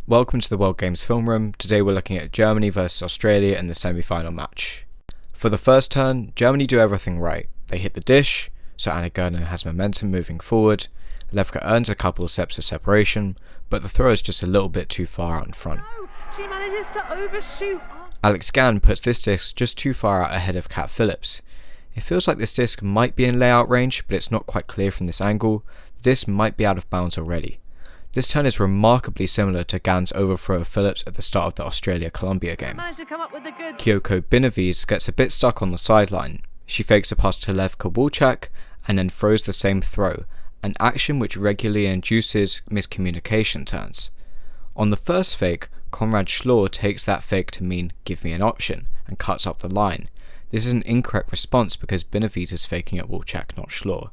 Welcome to the World Games Film Room. Today we're looking at Germany versus Australia in the semi-final match. For the first turn, Germany do everything right. They hit the dish, so Garner has momentum moving forward. Levke earns a couple of steps of separation, but the throw is just a little bit too far out in front. No, she manages to overshoot. Alex Gann puts this disc just too far out ahead of Cat Phillips. It feels like this disc might be in layout range, but it's not quite clear from this angle. The disc might be out of bounds already. This turn is remarkably similar to Gann's overthrow of Phillips at the start of the Australia-Colombia game. Kyoko Benavis gets a bit stuck on the sideline. She fakes a pass to Levke Walczak and then throws the same throw, an action which regularly induces miscommunication turns. On the first fake, Conrad Schlor takes that fake to mean "give me an option" and cuts up the line. This is an incorrect response because Benavis is faking at Walczak, not Schlor.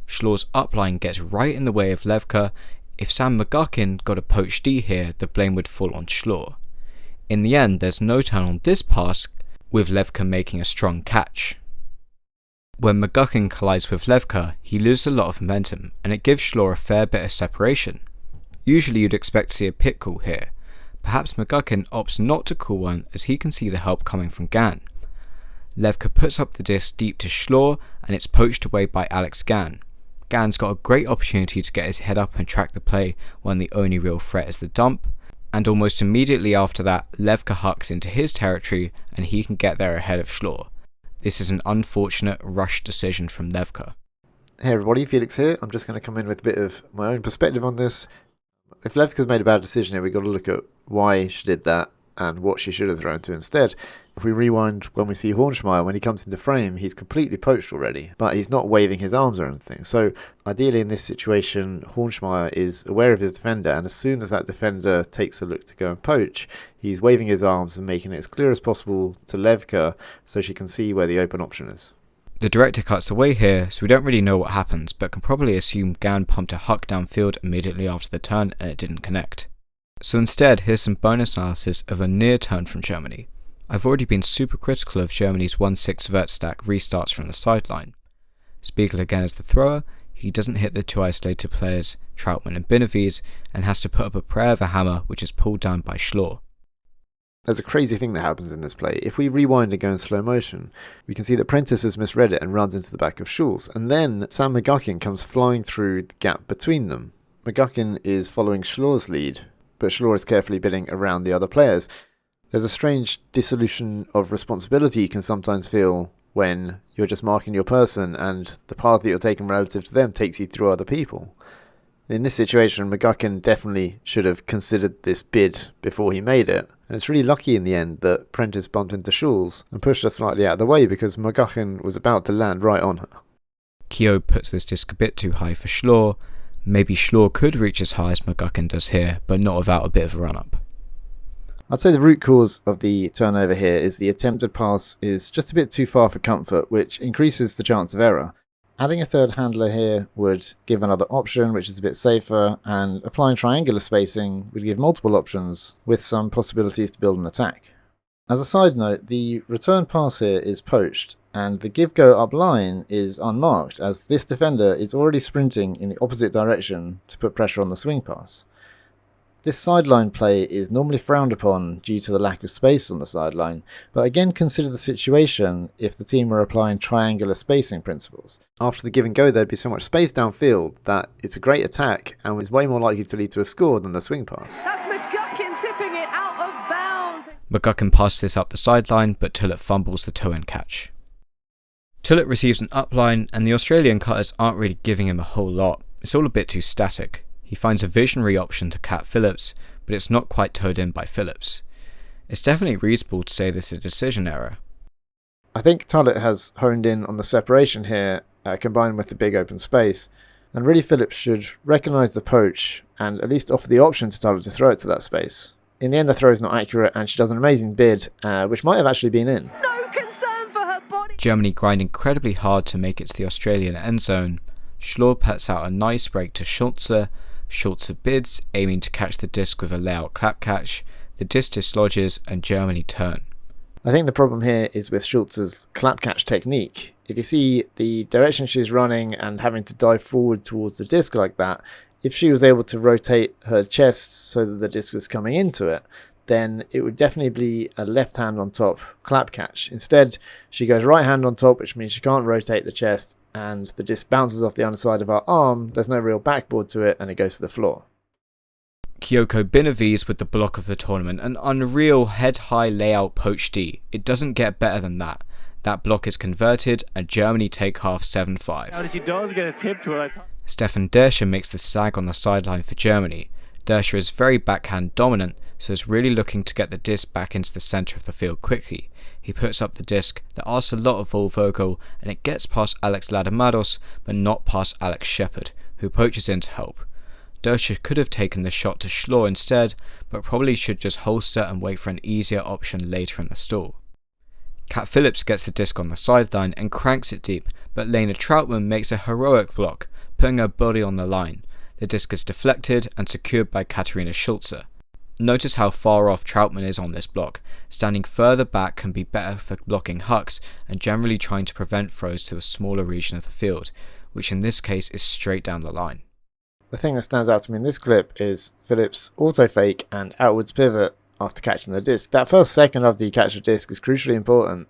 Schlor's upline gets right in the way of Levke. If Sam McGuckin got a poached D here, the blame would fall on Schlor. In the end, there's no turn on this pass, with Levke making a strong catch. When McGuckin collides with Levke, he loses a lot of momentum, and it gives Schlor a fair bit of separation. Usually you'd expect to see a pit call here. Perhaps McGuckin opts not to call one as he can see the help coming from Gann. Levke puts up the disc deep to Schlor, and it's poached away by Alex Gann. Gann's got a great opportunity to get his head up and track the play when the only real threat is the dump, and almost immediately after that, Levke hucks into his territory and he can get there ahead of Schlor. This is an unfortunate rushed decision from Levke. Hey everybody, Felix here. I'm just going to come in with a bit of my own perspective on this. If Levke's made a bad decision here, we've got to look at why she did that and what she should have thrown to instead. If we rewind when we see Haunchmeyer, when he comes into frame, he's completely poached already, but he's not waving his arms or anything. So ideally in this situation, Haunchmeyer is aware of his defender, and as soon as that defender takes a look to go and poach, he's waving his arms and making it as clear as possible to Levke so she can see where the open option is. The director cuts away here, so we don't really know what happens, but can probably assume Gann pumped a huck downfield immediately after the turn and it didn't connect. So instead, here's some bonus analysis of a near turn from Germany. I've already been super critical of Germany's 1-6 vert stack restarts from the sideline. Spiegel again is the thrower. He doesn't hit the two isolated players, Troutman and Benavis, and has to put up a prayer of a hammer which is pulled down by Schlor. There's a crazy thing that happens in this play. If we rewind and go in slow motion, we can see that Prentice has misread it and runs into the back of Schulz, and then Sam McGuckin comes flying through the gap between them. McGuckin is following Schlor's lead, but Schlor is carefully bidding around the other players. There's a strange dissolution of responsibility you can sometimes feel when you're just marking your person and the path that you're taking relative to them takes you through other people. In this situation, McGuckin definitely should have considered this bid before he made it, and it's really lucky in the end that Prentice bumped into Schulz and pushed her slightly out of the way because McGuckin was about to land right on her. Kyo puts this disc a bit too high for Schlor. Maybe Schlor could reach as high as McGuckin does here, but not without a bit of a run-up. I'd say the root cause of the turnover here is the attempted pass is just a bit too far for comfort, which increases the chance of error. Adding a third handler here would give another option, which is a bit safer, and applying triangular spacing would give multiple options with some possibilities to build an attack. As a side note, the return pass here is poached, and the give-go up line is unmarked, as this defender is already sprinting in the opposite direction to put pressure on the swing pass. This sideline play is normally frowned upon due to the lack of space on the sideline, but again consider the situation if the team were applying triangular spacing principles. After the give and go, there'd be so much space downfield that it's a great attack and is way more likely to lead to a score than the swing pass. That's McGuckin tipping it out of bounds. McGuckin passes this up the sideline, but Tullett fumbles the toe-in catch. Tullett receives an upline, and the Australian cutters aren't really giving him a whole lot. It's all a bit too static. He finds a visionary option to Cat Phillips, but it's not quite towed in by Phillips. It's definitely reasonable to say this is a decision error. I think Tullett has honed in on the separation here, combined with the big open space, and really Phillips should recognise the poach and at least offer the option to Tullett to throw it to that space. In the end, the throw is not accurate, and she does an amazing bid, which might have actually been in. No concern for her body. Germany grind incredibly hard to make it to the Australian end zone. Schlor puts out a nice break to Schulz. Schulz bids, aiming to catch the disc with a layout clap catch. The disc dislodges and Germany turn. I think the problem here is with Schulz's clap catch technique. If you see the direction she's running and having to dive forward towards the disc like that, If she was able to rotate her chest so that the disc was coming into it, then it would definitely be a left hand on top clap catch. Instead, she goes right hand on top, which means she can't rotate the chest, and the disc bounces off the underside of her arm. There's no real backboard to it, and it goes to the floor. Kyoko Benavis with the block of the tournament, an unreal head-high layout poach D. It doesn't get better than that. That block is converted, and Germany take half 7-5. She does get a tip to it. Stefan Döscher makes the sag on the sideline for Germany. Döscher is very backhand dominant, so is really looking to get the disc back into the centre of the field quickly. He puts up the disc that asks a lot of overthrow, and it gets past Alex Ladomatos, but not past Alex Shepard, who poaches in to help. Döscher could have taken the shot to Schulz instead, but probably should just holster and wait for an easier option later in the stall. Cat Phillips gets the disc on the sideline and cranks it deep, but Lena Troutman makes a heroic block, putting her body on the line. The disc is deflected and secured by Katarina Schulz. Notice how far off Troutman is on this block. Standing further back can be better for blocking hucks and generally trying to prevent throws to a smaller region of the field, which in this case is straight down the line. The thing that stands out to me in this clip is Phillips' auto fake and outwards pivot after catching the disc. That first second after you catch the disc is crucially important,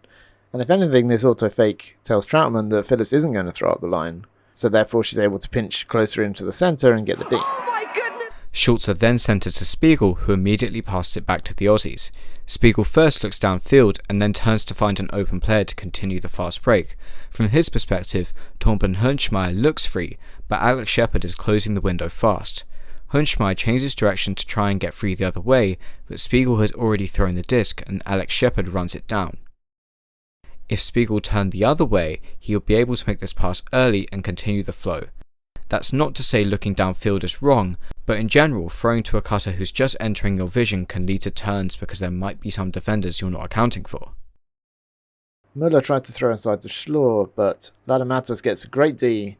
and if anything, this auto fake tells Troutman that Phillips isn't going to throw up the line, so therefore she's able to pinch closer into the centre and get the D. Oh my goodness! Schulz then centres to Spiegel, who immediately passes it back to the Aussies. Spiegel first looks downfield and then turns to find an open player to continue the fast break. From his perspective, Torben Haunchmeyer looks free, but Alex Shepard is closing the window fast. Haunchmeyer changes direction to try and get free the other way, but Spiegel has already thrown the disc and Alex Shepard runs it down. If Spiegel turned the other way, he would be able to make this pass early and continue the flow. That's not to say looking downfield is wrong, but in general, throwing to a cutter who's just entering your vision can lead to turns because there might be some defenders you're not accounting for. Mueller tried to throw inside the Schulz, but Ladomatos gets a great D.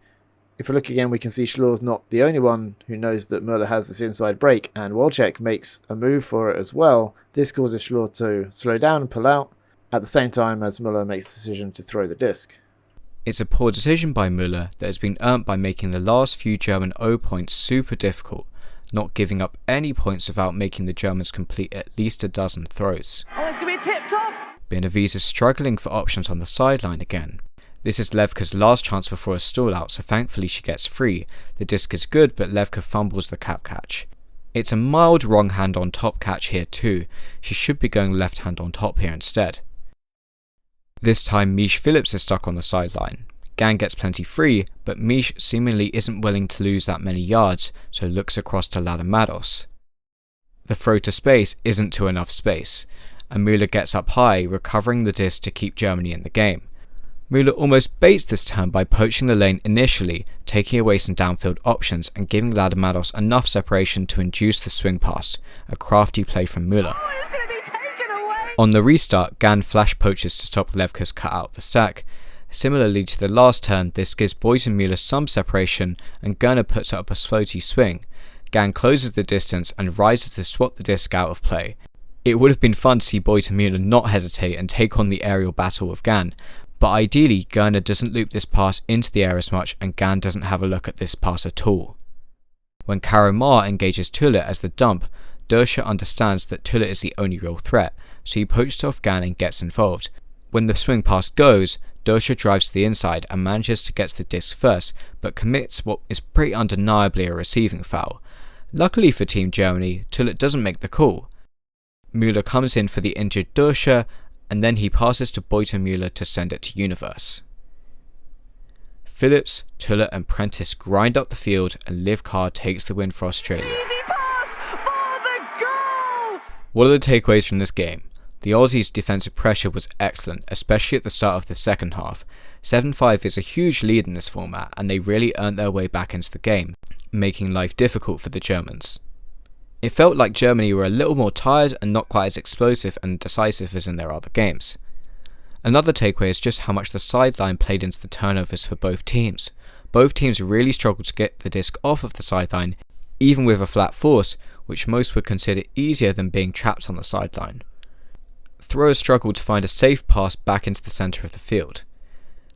If we look again, we can see Schulz not the only one who knows that Mueller has this inside break, and Walczak makes a move for it as well. This causes Schulz to slow down and pull out, at the same time as Mueller makes the decision to throw the disc. It's a poor decision by Mueller that has been earned by making the last few German O points super difficult, not giving up any points without making the Germans complete at least a dozen throws. Oh, it's going to be tipped off! Benavis is struggling for options on the sideline again. This is Levke's last chance before a stall out, so thankfully she gets free. The disc is good, but Levke fumbles the cap catch. It's a mild wrong hand on top catch here too. She should be going left hand on top here instead. This time Mish Phillips is stuck on the sideline. Gan gets plenty free, but Mish seemingly isn't willing to lose that many yards, so looks across to Ladomatos. The throw to space isn't to enough space, and Mueller gets up high, recovering the disc to keep Germany in the game. Mueller almost baits this turn by poaching the lane initially, taking away some downfield options and giving Ladomatos enough separation to induce the swing pass, a crafty play from Mueller. Oh, it's going to be taken away! On the restart, Gan flash poaches to stop Levke's cut out the stack. Similarly to the last turn, this gives Mueller some separation and Garner puts up a floaty swing. Gan closes the distance and rises to swat the disc out of play. It would have been fun to see Mueller not hesitate and take on the aerial battle with Gan, but ideally Garner doesn't loop this pass into the air as much and Gan doesn't have a look at this pass at all. When Karo Ma engages Tulle as the dump, Döscher understands that Tulle is the only real threat, so he poaches off Gan and gets involved. When the swing pass goes, Döscher drives to the inside and manages to get to the disc first, but commits what is pretty undeniably a receiving foul. Luckily for Team Germany, Tulle doesn't make the call. Mueller comes in for the injured Döscher, and then he passes to Mueller to send it to Universe. Phillips, Tulle and Prentice grind up the field and Levke takes the win for Australia. Easy pass for the goal! What are the takeaways from this game? The Aussies' defensive pressure was excellent, especially at the start of the second half. 7-5 is a huge lead in this format and they really earned their way back into the game, making life difficult for the Germans. It felt like Germany were a little more tired and not quite as explosive and decisive as in their other games. Another takeaway is just how much the sideline played into the turnovers for both teams. Both teams really struggled to get the disc off of the sideline, even with a flat force, which most would consider easier than being trapped on the sideline. Throwers struggled to find a safe pass back into the centre of the field.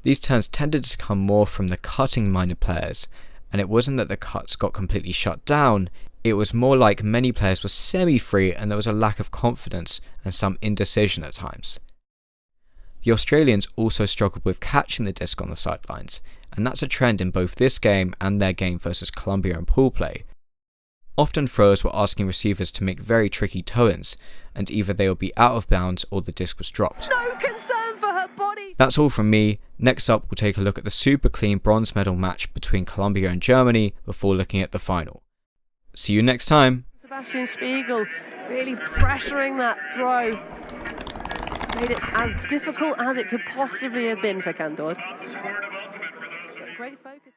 These turns tended to come more from the cutting-minded players, And it wasn't that the cuts got completely shut down, it was more like many players were semi-free and there was a lack of confidence and some indecision at times. The Australians also struggled with catching the disc on the sidelines, and that's a trend in both this game and their game versus Colombia in pool play. Often throwers were asking receivers to make very tricky toe-ins, and either they would be out of bounds or the disc was dropped. No concern for her body. That's all from me. Next up, we'll take a look at the super clean bronze medal match between Colombia and Germany before looking at the final. See you next time. Sebastian Spiegel really pressuring that throw. Made it as difficult as it could possibly have been for Candor. Great focus.